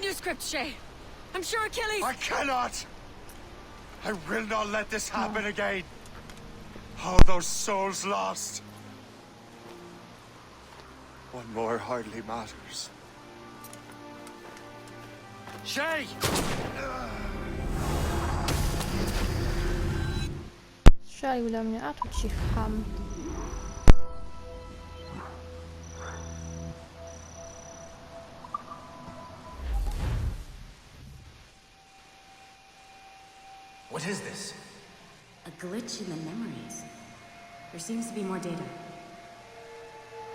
manuscript, Shay. I'm sure Achilles... I cannot! I will not let this happen again. All those souls lost. One more hardly matters. Shay! Strzelił do mnie, a tu ci ham. What is this? A glitch in the memories. There seems to be more data.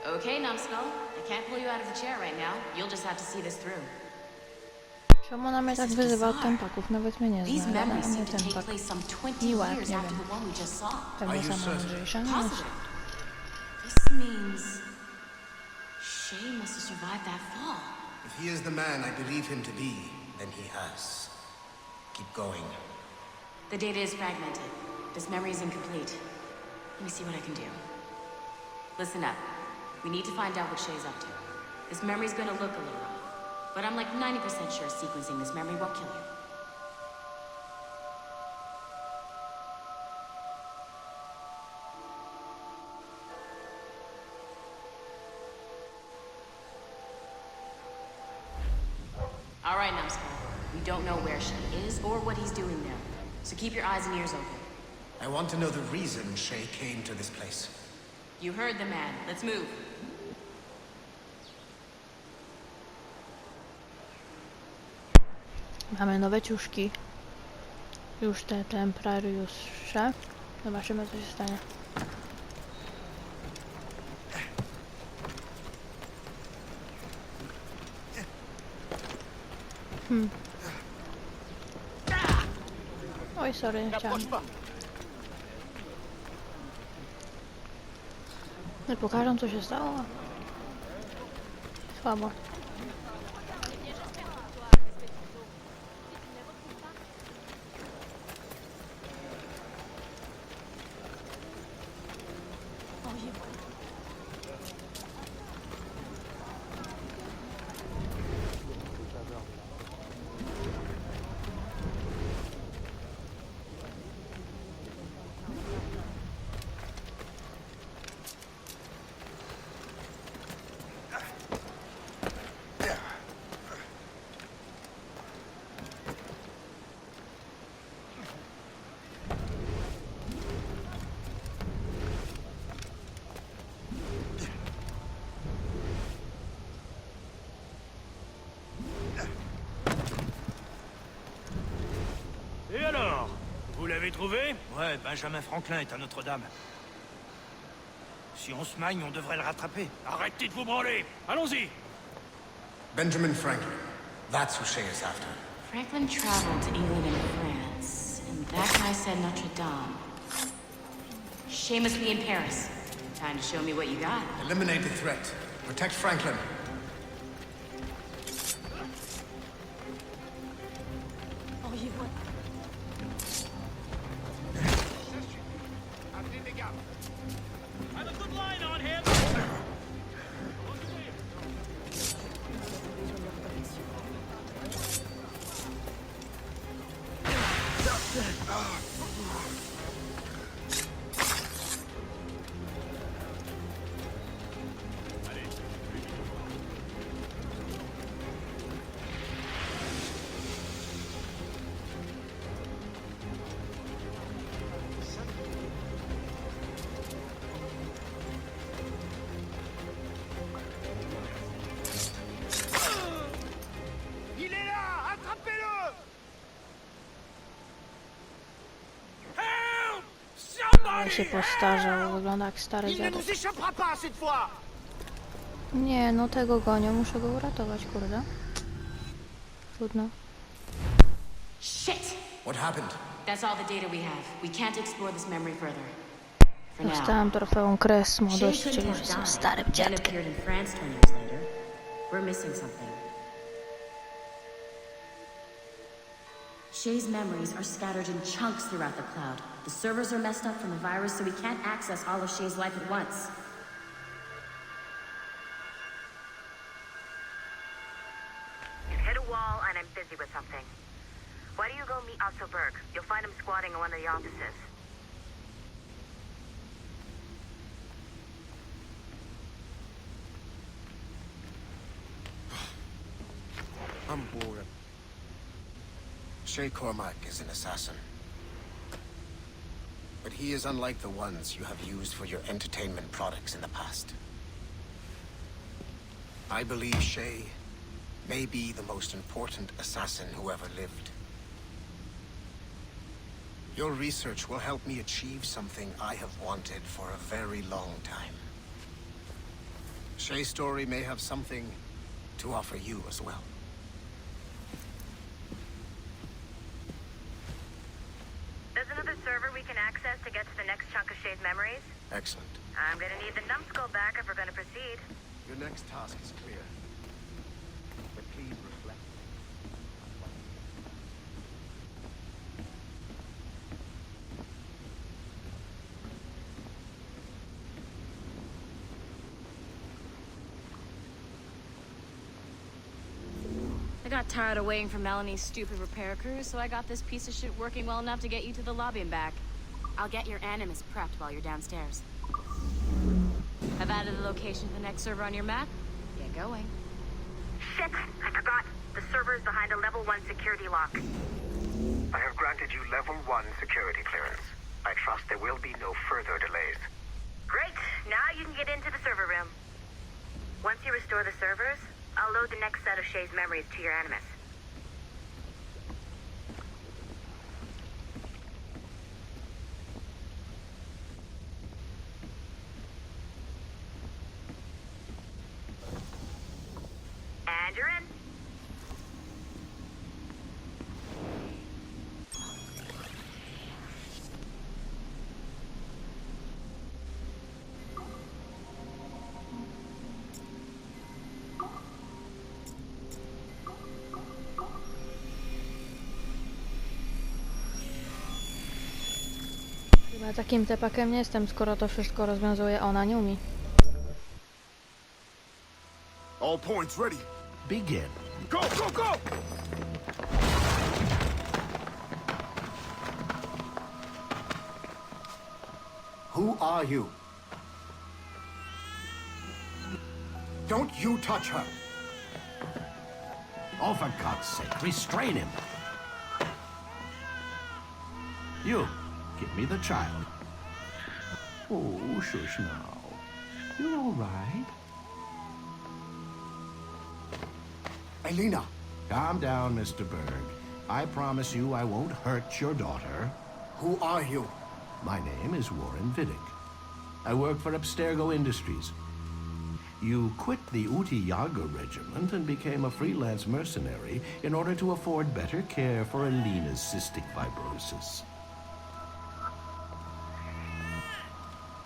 Okay, Numbskull. I can't pull you out of the chair right now. You'll just have to see this through. Czemu ona mnie tak wyzywa od tempaków? Nawet mnie nie These zna, ale memories nie seem to take tempak. place some 20 Miła, jak years nie after wiem. the one we just saw. Pewnie sama mądrzejsza. No, Positive. This means Shay must have survived that fall. If he is the man I believe him to be, then he has. Keep going. The data is fragmented. This memory is incomplete. Let me see what I can do. Listen up. We need to find out what Shay's up to. This memory's gonna look a little rough, but I'm like 90% sure sequencing this memory won't kill you. All right, Numbskull. We don't know where Shay is or what he's doing there, so keep your eyes and ears open. I want to know the reason Shay came to this place. You heard the man. Let's move. Mamy nowe ciuszki. Już te templariusze. Zobaczymy, co się stanie. Oj, sorry, nie chciałam. Nie pokażą, co się stało. Słabo. Et alors? Vous l'avez trouvé? Ouais, Benjamin Franklin est à Notre-Dame. Si on se magne, on devrait le rattraper. Arrêtez de vous branler! Allons-y! Benjamin Franklin. That's who Shay is after. Franklin traveled to England and France, and that guy said Notre Dame. Shay must be in Paris. Time to show me what you got. Eliminate the threat. Protect Franklin. Have a good line on him! Il est là! Attrapez-le! Help! Ale się postarzał, wygląda jak stary Il ne dziadek. nous échappera pas cette fois! Nie, no tego gonię, muszę go uratować, kurde. Trudno. Shit! What happened? That's all the data we have. We can't explore this memory further. For now. Dostałam trofeum kres Shay młodości, couldn't już have jestem died, starym then dziadkiem. appeared in France 20 years later. We're missing something. Shay's memories are scattered in chunks throughout the cloud. The servers are messed up from the virus, so we can't access all of Shay's life at once. You've hit a wall. I'm and I'm busy with something. Why don't you go meet Otso Berg? You'll find him squatting in one of the offices. I'm bored. Shay Cormac is an assassin. But he is unlike the ones you have used for your entertainment products in the past. I believe Shay may be the most important assassin who ever lived. Your research will help me achieve something I have wanted for a very long time. Shay's story may have something to offer you as well. There's another server we can access to get to the next chunk of Shay's memories. Excellent. I'm gonna need the numbskull back if we're gonna proceed. Your next task is clear. But please reflect. I got tired of waiting for Melanie's stupid repair crew, so I got this piece of shit working well enough to get you to the lobby and back. I'll get your animus prepped while you're downstairs. I've added the location to the next server on your map. Get going. Shit! I forgot. The server is behind a level 1 security lock. I have granted you level 1 security clearance. I trust there will be no further delays. Great! Now you can get into the server room. Once you restore the servers, I'll load the next set of Shay's memories to your animus. And you're in. Chyba takim tepakiem nie jestem, skoro to wszystko rozwiązuje ona, nie umie. All points ready. Begin. Go, go, go! Who are you? Don't you touch her! Oh, for God's sake, restrain him. You, give me the child. Oh, shush now. You're all right. Elena! Calm down, Mr. Berg. I promise you I won't hurt your daughter. Who are you? My name is Warren Vidic. I work for Abstergo Industries. You quit the Uti Yaga regiment and became a freelance mercenary in order to afford better care for Elena's cystic fibrosis.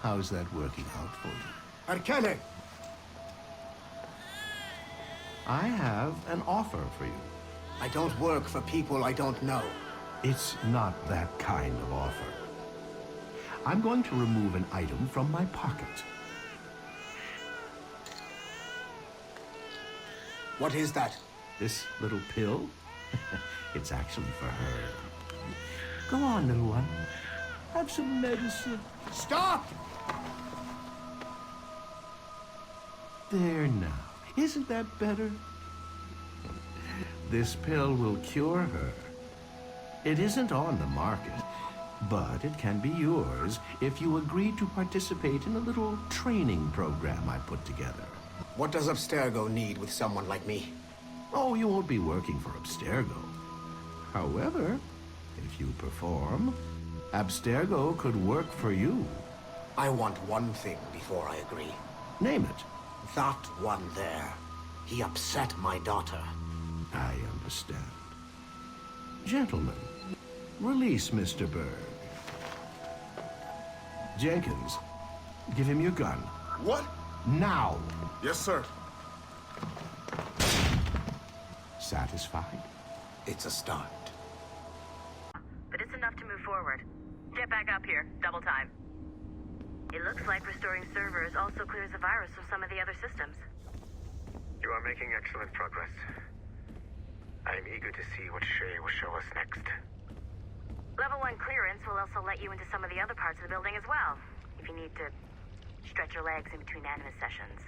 How's that working out for you? Arkele! I have an offer for you. I don't work for people I don't know. It's not that kind of offer. I'm going to remove an item from my pocket. What is that? This little pill? It's actually for her. Go on, little one. Have some medicine. Stop! There now. Isn't that better? This pill will cure her. It isn't on the market, but it can be yours if you agree to participate in a little training program I put together. What does Abstergo need with someone like me? Oh, you won't be working for Abstergo. However, if you perform, Abstergo could work for you. I want one thing before I agree. Name it. That one there. He upset my daughter. I understand. Gentlemen, release Mr. Berg. Jenkins, give him your gun. What? Now! Yes, sir. Satisfied? It's a start. But it's enough to move forward. Get back up here. Double time. It looks like restoring servers also clears the virus from some of the other systems. You are making excellent progress. I am eager to see what Shay will show us next. Level 1 clearance will also let you into some of the other parts of the building as well, if you need to stretch your legs in between animus sessions.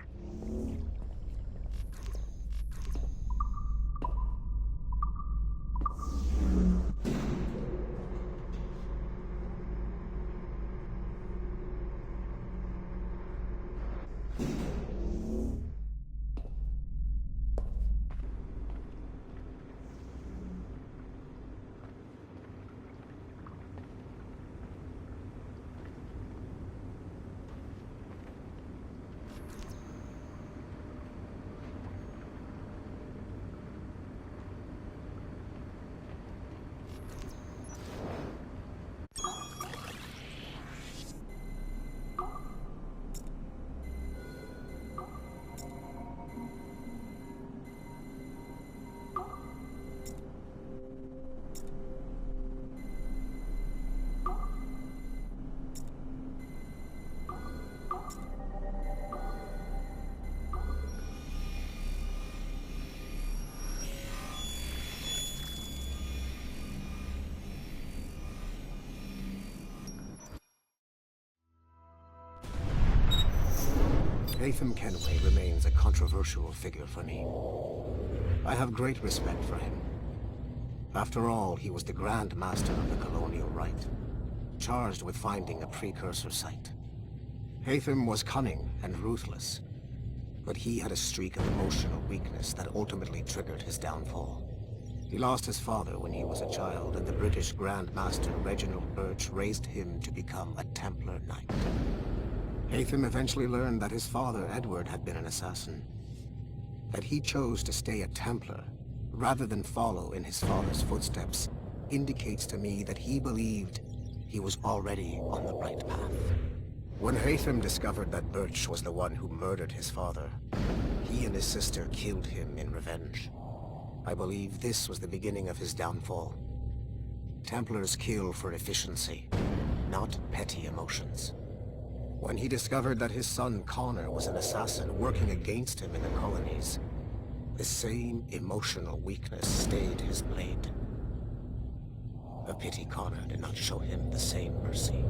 Haytham Kenway remains a controversial figure for me. I have great respect for him. After all, he was the Grand Master of the Colonial Rite, charged with finding a precursor site. Haytham was cunning and ruthless, but he had a streak of emotional weakness that ultimately triggered his downfall. He lost his father when he was a child, and the British Grand Master Reginald Birch raised him to become a Templar Knight. Haytham eventually learned that his father, Edward, had been an assassin. That he chose to stay a Templar, rather than follow in his father's footsteps, indicates to me that he believed he was already on the right path. When Haytham discovered that Birch was the one who murdered his father, he and his sister killed him in revenge. I believe this was the beginning of his downfall. Templars kill for efficiency, not petty emotions. When he discovered that his son Connor was an assassin working against him in the colonies, the same emotional weakness stayed his blade. A pity Connor did not show him the same mercy.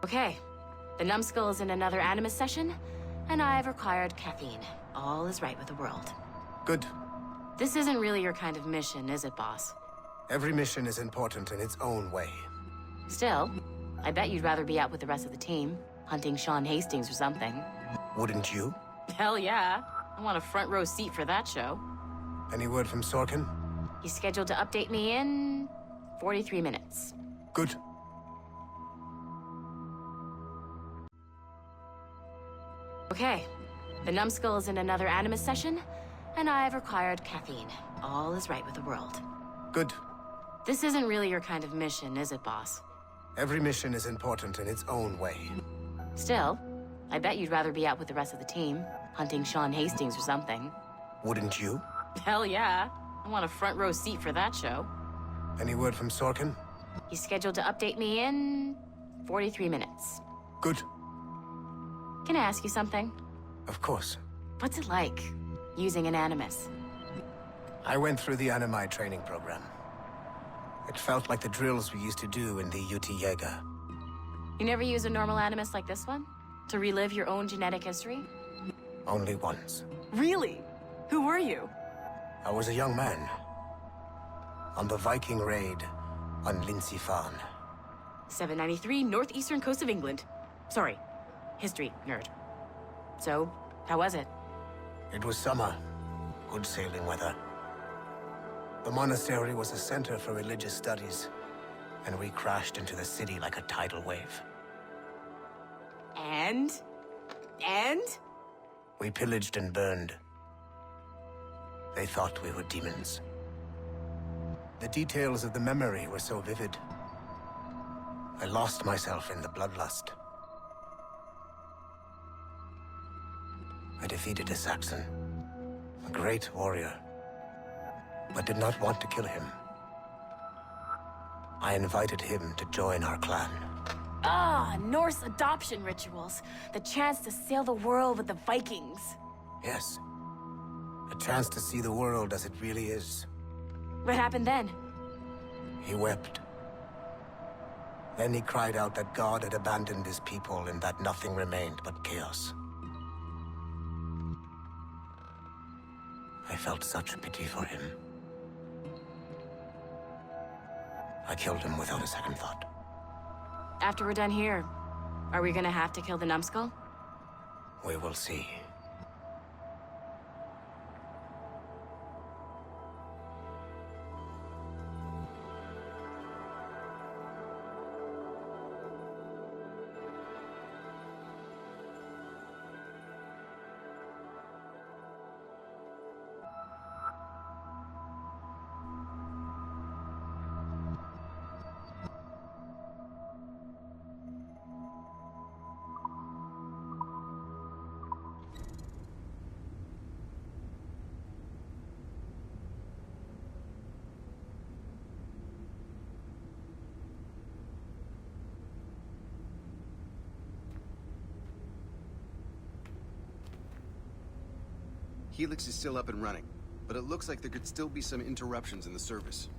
Okay. The numbskull is in another Animus session, and I've required caffeine. All is right with the world. Good. This isn't really your kind of mission, is it, boss? Every mission is important in its own way. Still, I bet you'd rather be out with the rest of the team, hunting Sean Hastings or something. Wouldn't you? Hell yeah. I want a front row seat for that show. Any word from Sorkin? He's scheduled to update me in 43 minutes. Good. Okay. The numbskull is in another Animus session, and I've required caffeine. All is right with the world. Good. This isn't really your kind of mission, is it, boss? Every mission is important in its own way. Still, I bet you'd rather be out with the rest of the team, hunting Sean Hastings or something. Wouldn't you? Hell yeah. I want a front row seat for that show. Any word from Sorkin? He's scheduled to update me in 43 minutes. Good. Can I ask you something? Of course. What's it like, using an Animus? I went through the Animi training program. It felt like the drills we used to do in the UT Jaeger. You never use a normal Animus like this one? To relive your own genetic history? Only once. Really? Who were you? I was a young man. On the Viking raid on Lindsey Farn. 793, northeastern coast of England. Sorry, history nerd. So, how was it? It was summer. Good sailing weather. The monastery was a center for religious studies, and we crashed into the city like a tidal wave. And? We pillaged and burned. They thought we were demons. The details of the memory were so vivid. I lost myself in the bloodlust. I defeated a Saxon, a great warrior, but did not want to kill him. I invited him to join our clan. Ah, Norse adoption rituals. The chance to sail the world with the Vikings. Yes. A chance to see the world as it really is. What happened then? He wept. Then he cried out that God had abandoned his people and that nothing remained but chaos. I felt such pity for him. I killed him without a second thought. After we're done here, are we gonna have to kill the numbskull? We will see. Helix is still up and running, but it looks like there could still be some interruptions in the service.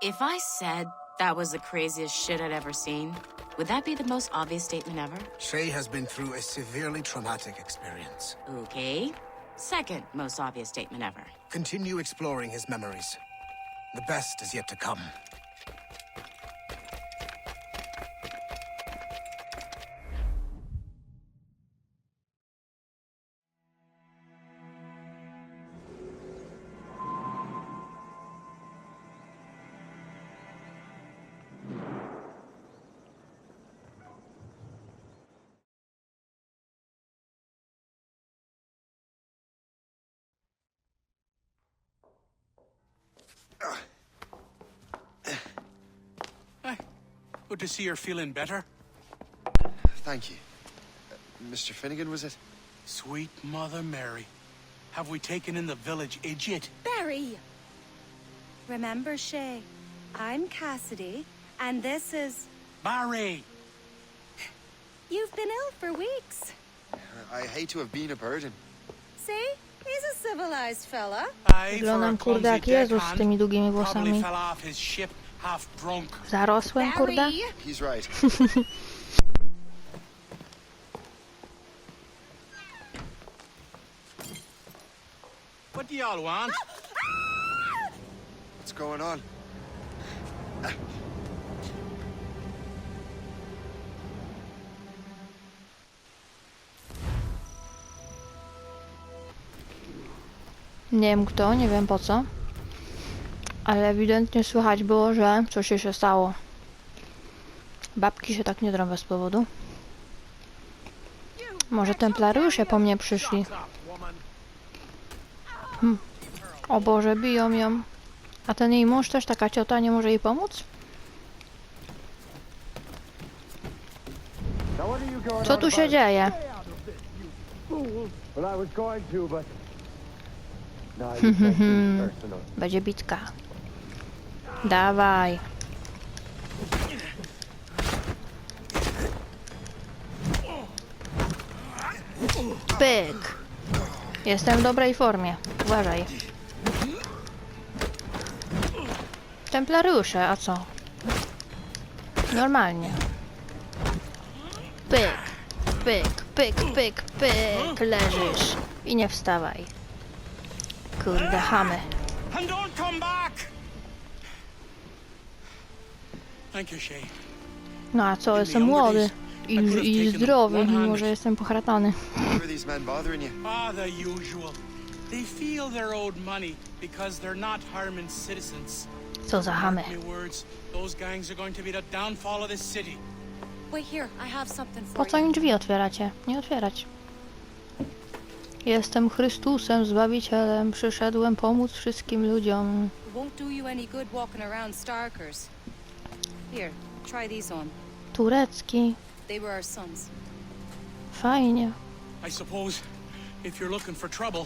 If I said that was the craziest shit I'd ever seen, would that be the most obvious statement ever? Shay has been through a severely traumatic experience. Okay. Second most obvious statement ever. Continue exploring his memories. The best is yet to come. Good to see you're feeling better. Thank you. Mr. Finnegan, was it? Sweet Mother Mary. Have we taken in the village idiot? Barry! Remember, Shay, I'm Cassidy, and this is... Barry! You've been ill for weeks. I hate to have been a burden. See? He's a civilized fella. Wyglądam kurde jak Jezus z tymi długimi włosami. fell off his ship half drunk. Zarosłem kurde? He's right. What do y'all want? What's going on? Nie wiem kto, nie wiem po co. Ale ewidentnie słychać było, że coś się stało. Babki się tak nie drą bez powodu. Może templariusze po mnie przyszli. O Boże, biją ją. A ten jej mąż też, taka ciota, nie może jej pomóc? Co tu się dzieje? Będzie bitka. Dawaj. Pyk. Jestem w dobrej formie. Uważaj. Templariusze, a co? Normalnie. Pyk. Pyk, pyk, pyk, pyk. Leżysz. I nie wstawaj. Kurde, chamy. And don't come back! Thank you, Shay. No a co, jestem młody i zdrowy, mimo że jestem poharatany. Are these men bothering you? The usual. They feel they're owed money because they're not harming citizens. Co za chamy. Mark me words, those gangs are going to be the downfall of this city. Wait here, I have something for Po co im drzwi otwieracie? Nie otwierać. Jestem Chrystusem, Zbawicielem. Przyszedłem pomóc wszystkim ludziom. It won't do you any good walking around Starkers. Here, try these on. Turecki. They were our sons. Fajnie. I suppose if you're looking for trouble,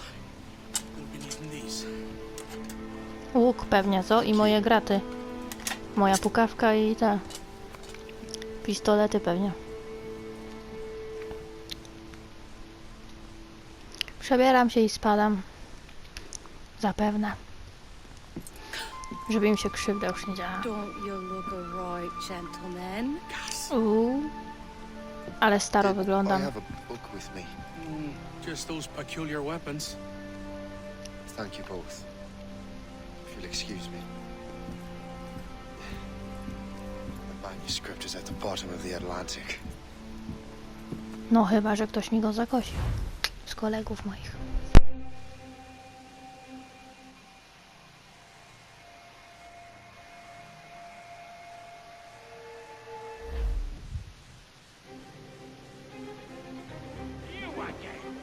you'll be needing these. Łuk pewnie, co? I moje graty. Moja pukawka i te pistolety pewnie. Przebieram się i spadam. Zapewne. Żeby im się krzywda już nie działa. Don't you look alright, gentlemen? Ale staro I wyglądam. have a book with me. Just those peculiar weapons. Thank you both. If you'll excuse me. The manuscript is at the bottom of the Atlantic. No chyba, że ktoś mi go zakosił. Z kolegów moich. You again!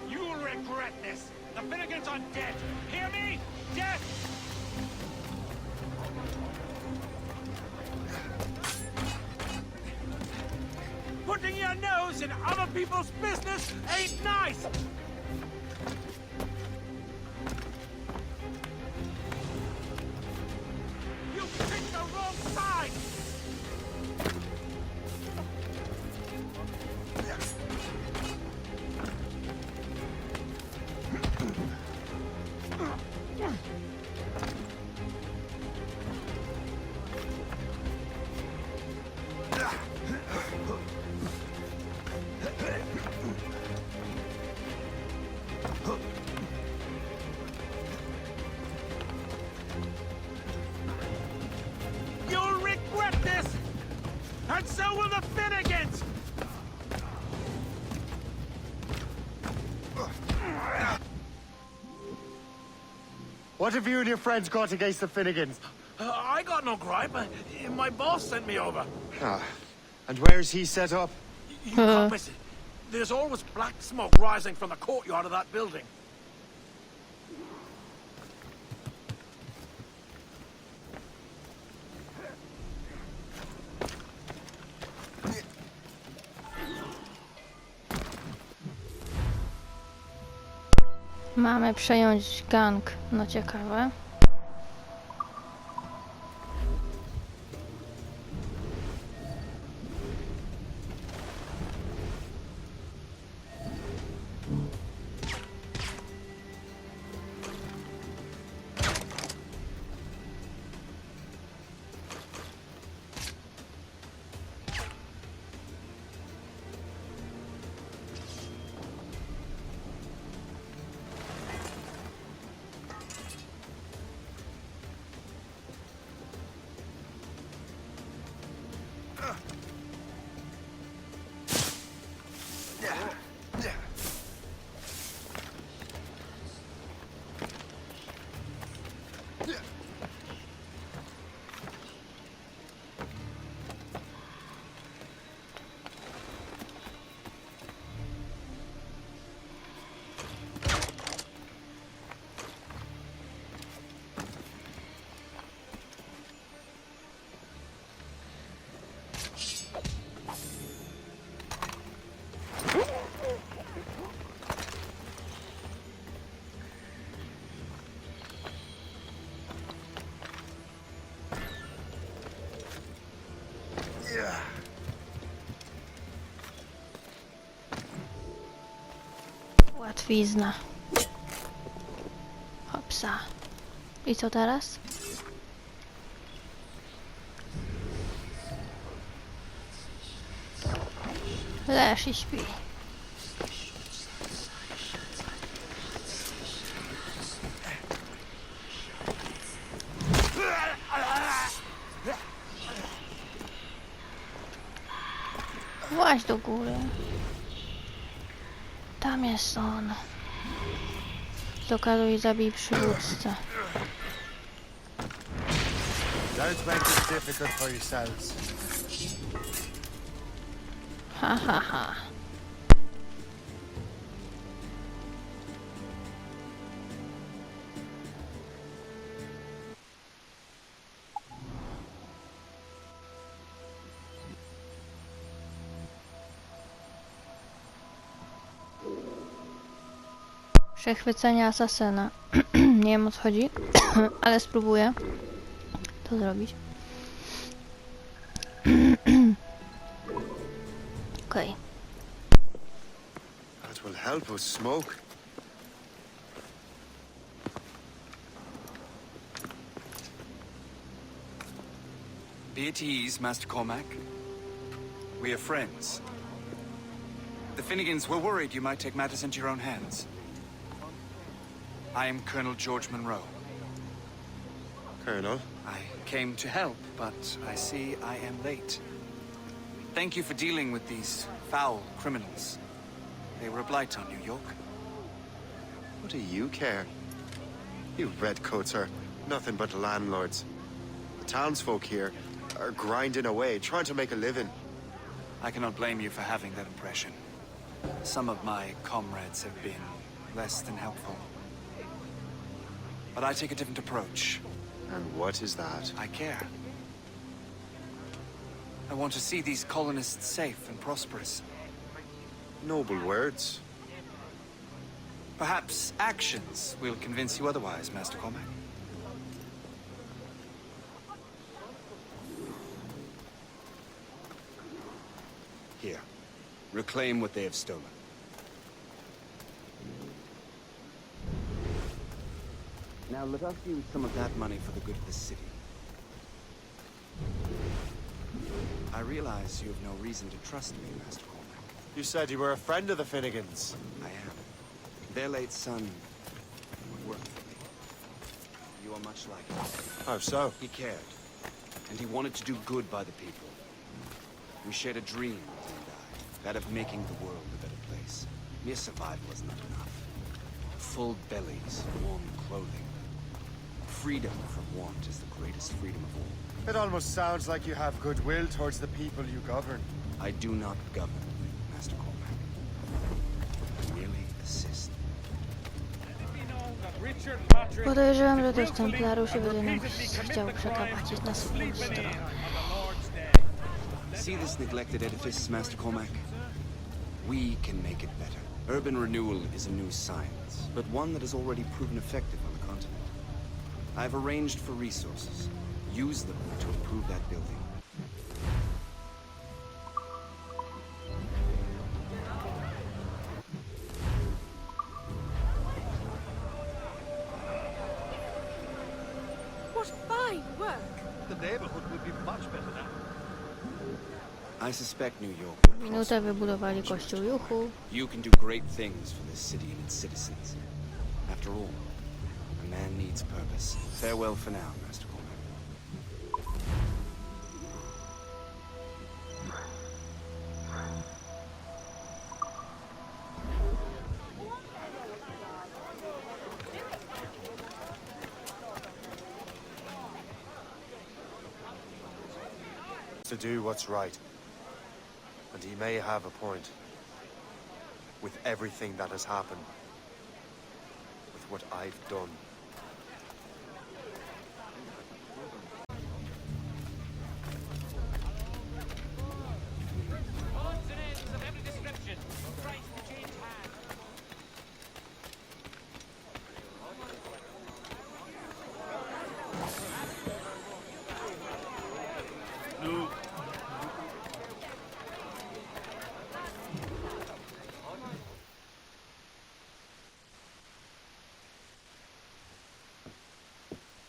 You'll regret this! The Finnegans are dead! Hear me? Dead! Putting your nose in other people's business ain't nice! You picked the wrong side! And so will the Finnegans! What have you and your friends got against the Finnegans? I got no gripe. My boss sent me over. Ah, and where's he set up? You can't miss it. There's always black smoke rising from the courtyard of that building. Mamy przejąć gang. No ciekawe. Łatwizna. Hopsa. I co teraz? Leż i śpi. Właź do góry. Tam jest on. Zlokaluj i zabij przywódcę. Don't make it difficult for yourselves. Ha ha ha. Przechwycenie asasyna. Nie wiem, o co chodzi, ale spróbuję to zrobić. Okej. That will help us smoke. Be at ease, Master Cormac. We are friends. The Finnegans were worried you might take matters into your own hands. I am Colonel George Monroe. Colonel? I came to help, but I see I am late. Thank you for dealing with these foul criminals. They were a blight on New York. What do you care? You redcoats are nothing but landlords. The townsfolk here are grinding away, trying to make a living. I cannot blame you for having that impression. Some of my comrades have been less than helpful. But I take a different approach. And what is that? I care. I want to see these colonists safe and prosperous. Noble words. Perhaps actions will convince you otherwise, Master Cormac. Here. Reclaim what they have stolen. Now let us use some of that money for the good of the city. I realize you have no reason to trust me, Master Cormac. You said you were a friend of the Finnegans. I am. Their late son worked for me. You are much like him. How so? He cared, and he wanted to do good by the people. We shared a dream, you and I, that of making the world a better place. Mere survival is not enough. Full bellies, warm clothing. Freedom from want is the greatest freedom of all. It almost sounds like you have goodwill towards the people you govern. I do not govern, Master Cormac. I merely assist. Podejrzewam, że też templariuszy będzie nam chciał przekapacić na swoją stronę. See this neglected edifice, Master Cormac? We can make it better. Urban renewal is a new science, but one that has already proven effective on the continent. I've arranged for resources. Use them to improve that building. What fine work! The neighborhood would be much better now. I suspect New York will Minutę wybudowali kościół Juchu. You can do great things for this city and its citizens. After all, a man needs purpose. Farewell for now, Master Cormac. To do what's right. And he may have a point. With everything that has happened. With what I've done. Of every description. Price to change hands.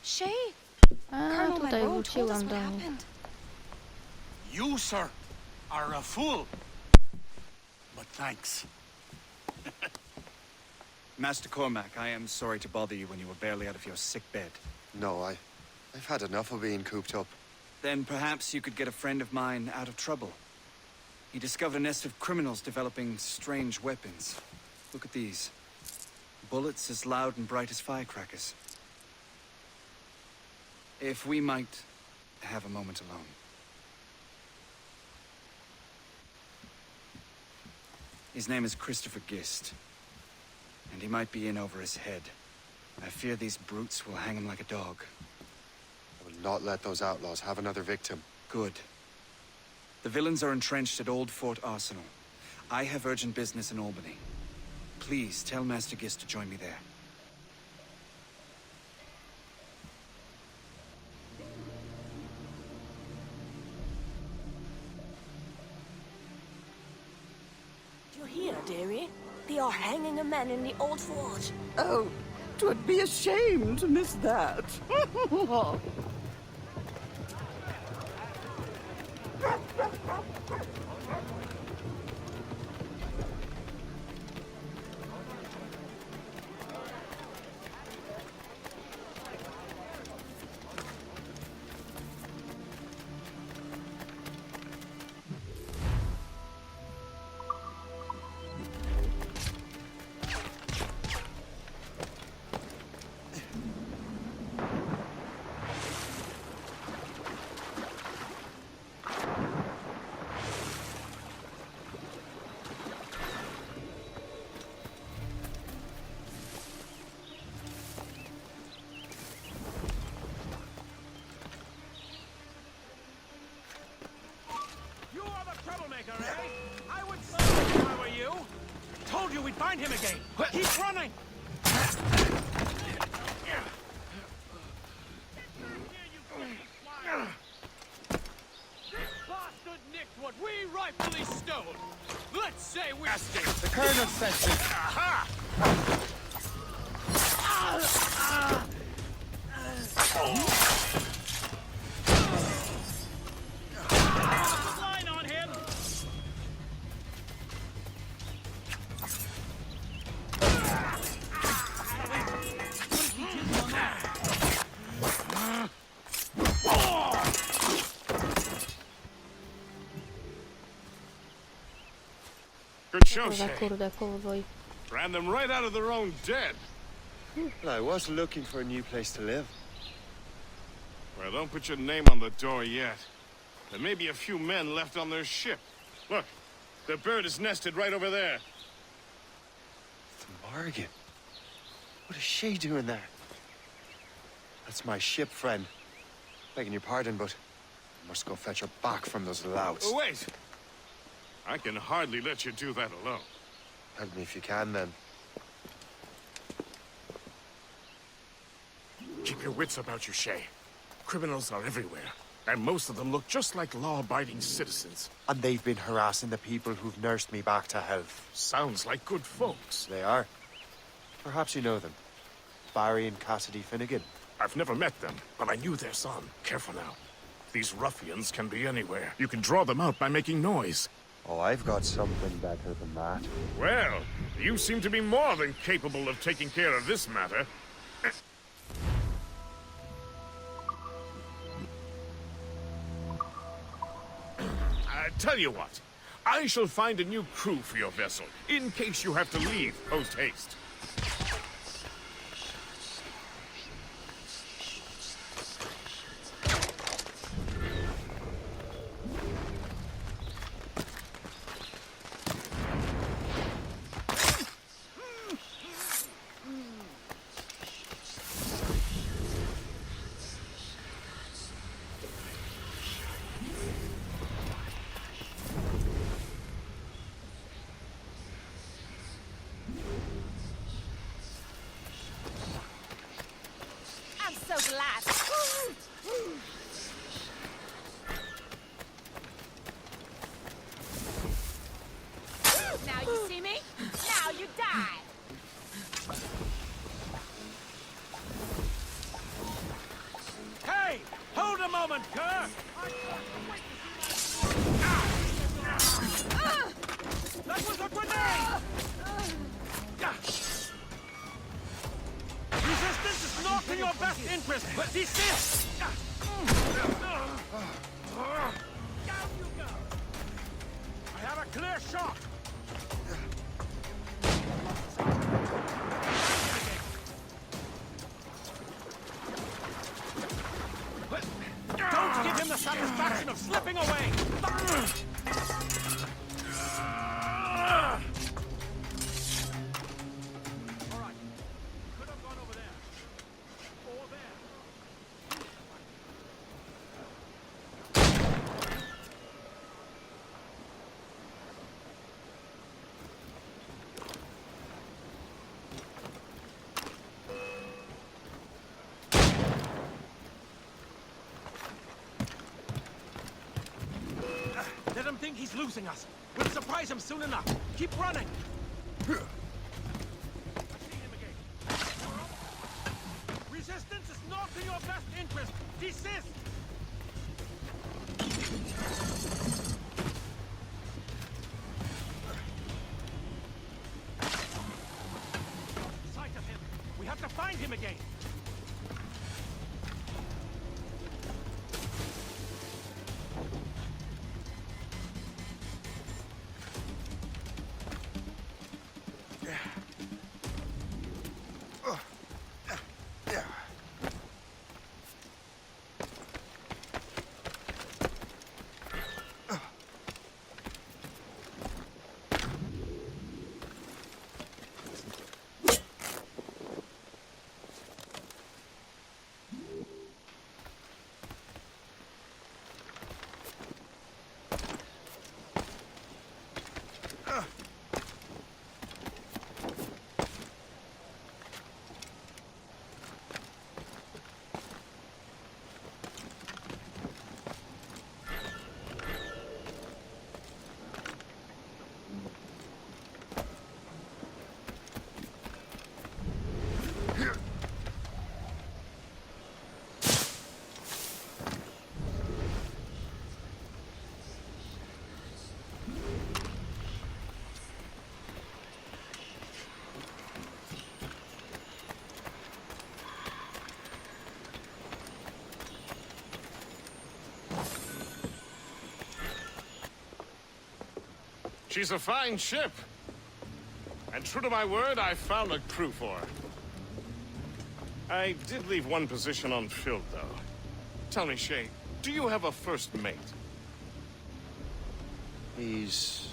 Shay! A, Colonel tutaj Monroe told us wróciłam what do nich. happened. You, sir, are a fool. But thanks. Master Cormac, I am sorry to bother you when you were barely out of your sick bed. No, I've had enough of being cooped up. Then perhaps you could get a friend of mine out of trouble. He discovered a nest of criminals developing strange weapons. Look at these. Bullets as loud and bright as firecrackers. If we might have a moment alone. His name is Christopher Gist. And he might be in over his head. I fear these brutes will hang him like a dog. I will not let those outlaws have another victim. Good. The villains are entrenched at Old Fort Arsenal. I have urgent business in Albany. Please tell Master Gist to join me there. Do you hear, dearie? They are hanging a man in the old fort. Oh, 'twould be a shame to miss that. You are the troublemaker, eh? I would say if I were you. Told you we'd find him again. Keep running. This bastard nicked what we rightfully stole. Let's say we're The Colonel sent me. line on him. Good Co show, to za Shay. kurde cowboy. Ran them right out of their own den. Well, I was looking for a new place to live. Well, don't put your name on the door yet. There may be a few men left on their ship. Look, the bird is nested right over there. The Morgan. What is she doing there? That's my ship, friend. Begging your pardon, but I must go fetch her back from those louts. Oh, wait! I can hardly let you do that alone. Help me if you can, then. Keep your wits about you, Shay. Criminals are everywhere, and most of them look just like law-abiding citizens. And they've been harassing the people who've nursed me back to health. Sounds like good folks. They are. Perhaps you know them. Barry and Cassidy Finnegan. I've never met them, but I knew their son. Careful now. These ruffians can be anywhere. You can draw them out by making noise. Oh, I've got something better than that. Well, you seem to be more than capable of taking care of this matter. Tell you what, I shall find a new crew for your vessel, in case you have to leave post-haste. I'm so glad. Now you see me? Now you die. Hey! Hold a moment, Kerr! That was a grenade! Resistance is not in your best interest! Desist! Down you go! I have a clear shot! Don't give him the satisfaction of slipping away! All right. Could have gone over there. Or there. Let him think he's losing us. We'll surprise him soon enough. Keep running. I see him again. Resistance is not in your best interest. Desist. Sight of him. We have to find him again. She's a fine ship. And true to my word, I found a crew for her. I did leave one position unfilled, though. Tell me, Shay, do you have a first mate? He's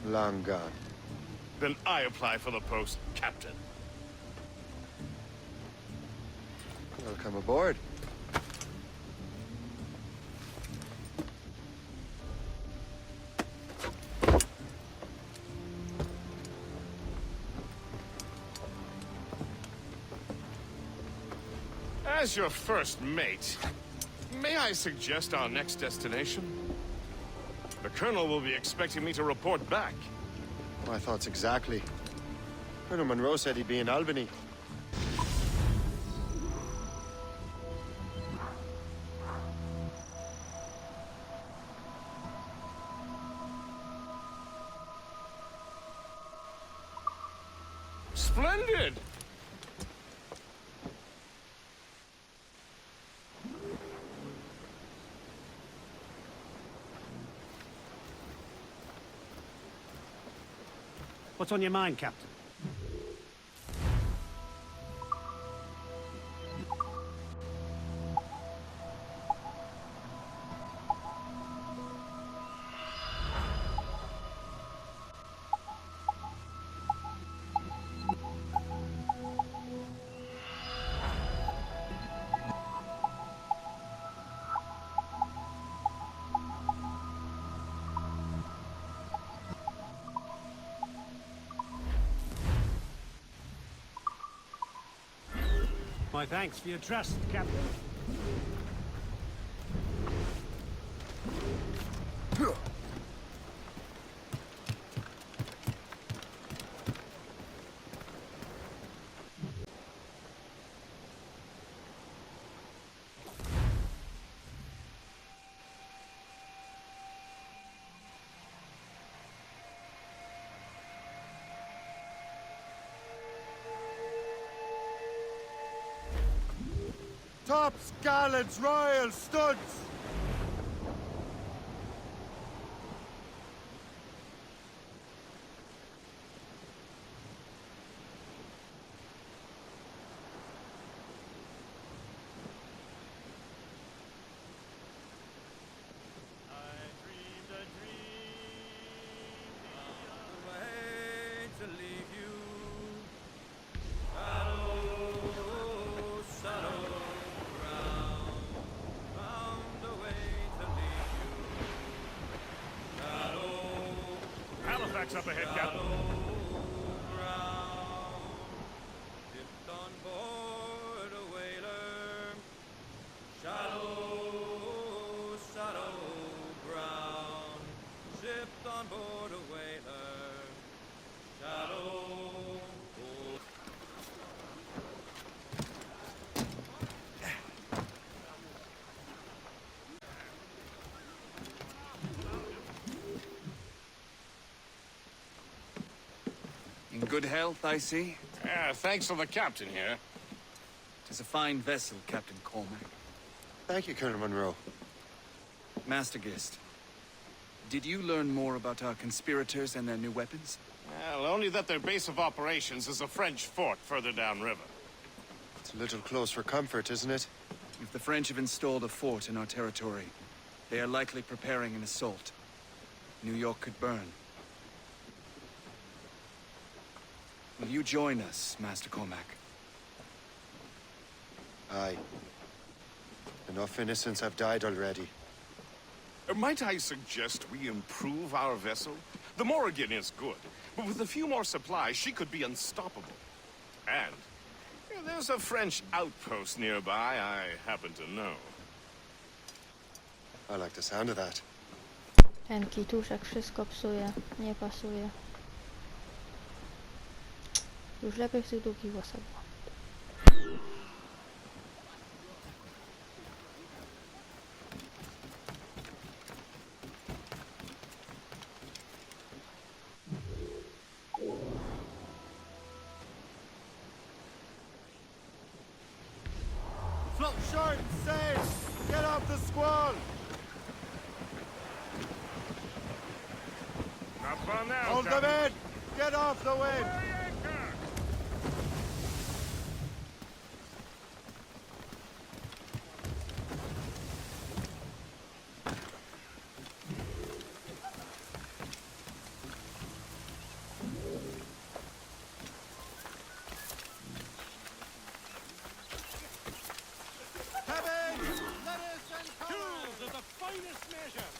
long gone. Then I apply for the post, Captain. Welcome aboard. As your first mate, may I suggest our next destination? The Colonel will be expecting me to report back. My thoughts exactly. Colonel Monroe said he'd be in Albany. Splendid! What's on your mind, Captain? My thanks for your trust, Captain. Tops, gallants, royals, studs! Halifax up ahead, Captain. In good health, I see. Thanks to the captain here. Tis a fine vessel, Captain Cormac. Thank you, Colonel Monroe. Master Gist, did you learn more about our conspirators and their new weapons? Well, only that their base of operations is a French fort further downriver. It's a little close for comfort, isn't it? If the French have installed a fort in our territory, they are likely preparing an assault. New York could burn. Will you join us, Master Cormac? Aye. Enough innocents have died already. Might I suggest we improve our vessel? The Morrigan is good, but with a few more supplies, she could be unstoppable. And there's a French outpost nearby I happen to know. I like the sound of that. Ten kituszek wszystko psuje, nie pasuje. Już lepiej w tych długich włosach było. Float short and safe! Get off the squall! Hold them in! Get off the wind! Tools of the finest measure.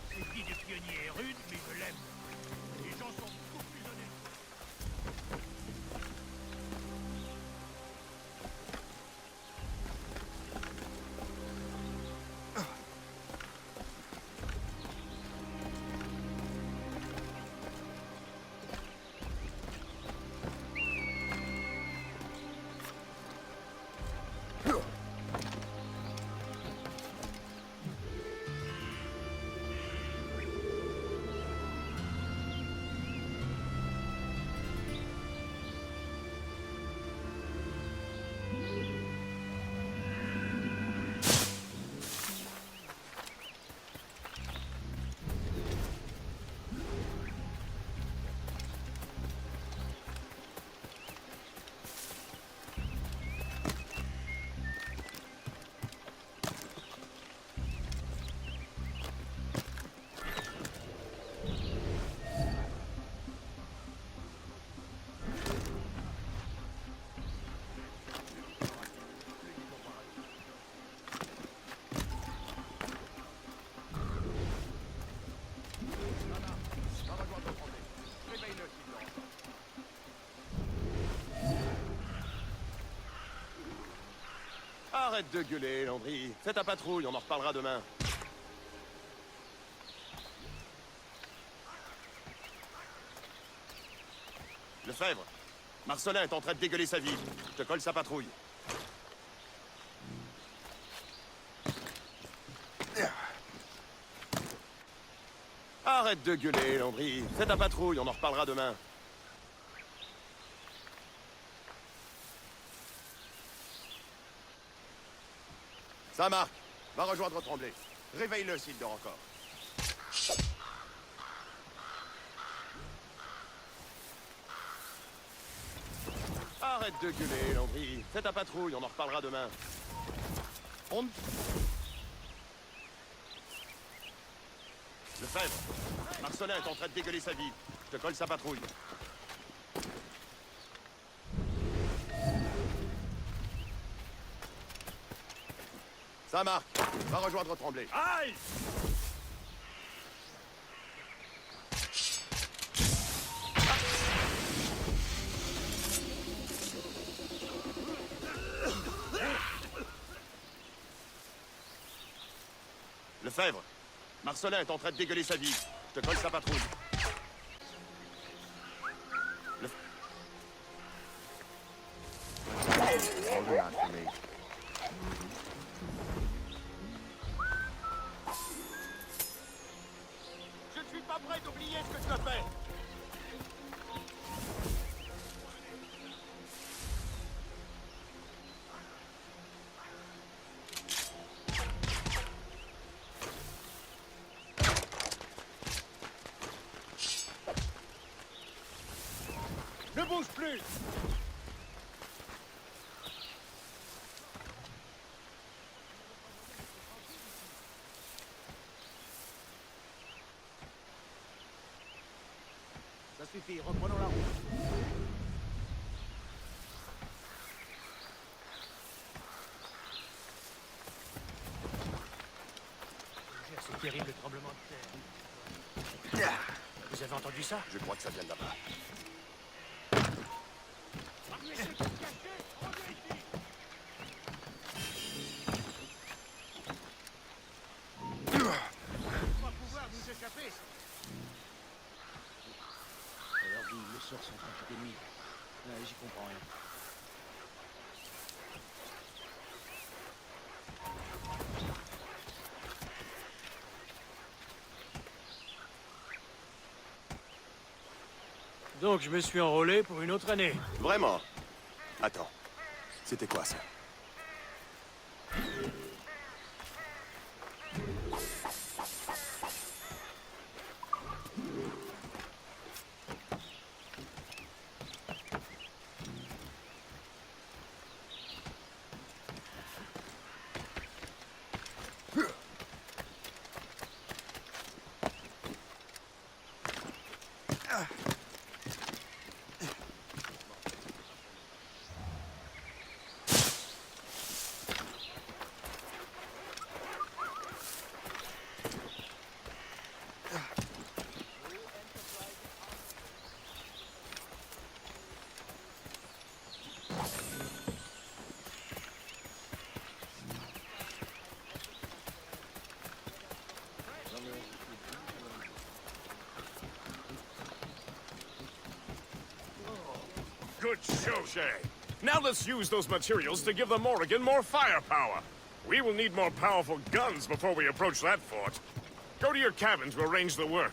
Cette vie de pionnier est rude, mais je l'aime. Les gens sont beaucoup plus honnêtes. Arrête de gueuler, Landry. Fais ta patrouille, on en reparlera demain. Lefebvre, Marcelin est en train de dégueuler sa vie. Je te colle sa patrouille. Arrête de gueuler, Landry. Fais ta patrouille, on en reparlera demain. Ça marque. Va rejoindre Tremblay. Réveille-le s'il dort encore. Arrête de gueuler, Landry. Fais ta patrouille, on en reparlera demain. Lefebvre, Marcelin est en train de dégueuler sa vie. Je te colle sa patrouille. Ça marque. Va rejoindre Tremblay. Aïe! Lefebvre, Marcelin est en train de dégueuler sa vie. Je te colle sa patrouille. Hold on for me. Je ne suis pas prêt d'oublier ce que tu as fait. Ne bouge plus! Ça suffit, reprenons la route. J'ai ce terrible tremblement de terre. Vous avez entendu ça? Je crois que ça vient de là-bas. On va pouvoir nous échapper. Alors oui, les sorts sont en épidémie. J'y comprends rien. Donc je me suis enrôlé pour une autre année. Vraiment? Attends. C'était quoi ça? Good show, Shay. Now let's use those materials to give the Morrigan more firepower. We will need more powerful guns before we approach that fort. Go to your cabin to arrange the work.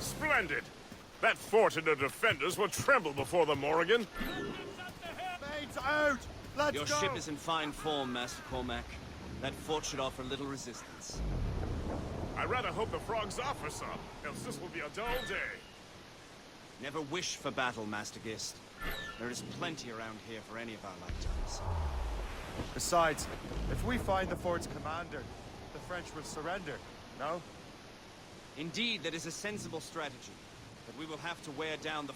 Splendid! That fort and the defenders will tremble before the Morrigan. Mates out! Let's Your go! ship is in fine form, Master Cormac. That fort should offer little resistance. I rather hope the frogs offer some, else this will be a dull day. Never wish for battle, Master Gist. There is plenty around here for any of our lifetimes. Besides, if we find the fort's commander, the French will surrender, no? Indeed, that is a sensible strategy. But we will have to wear down the...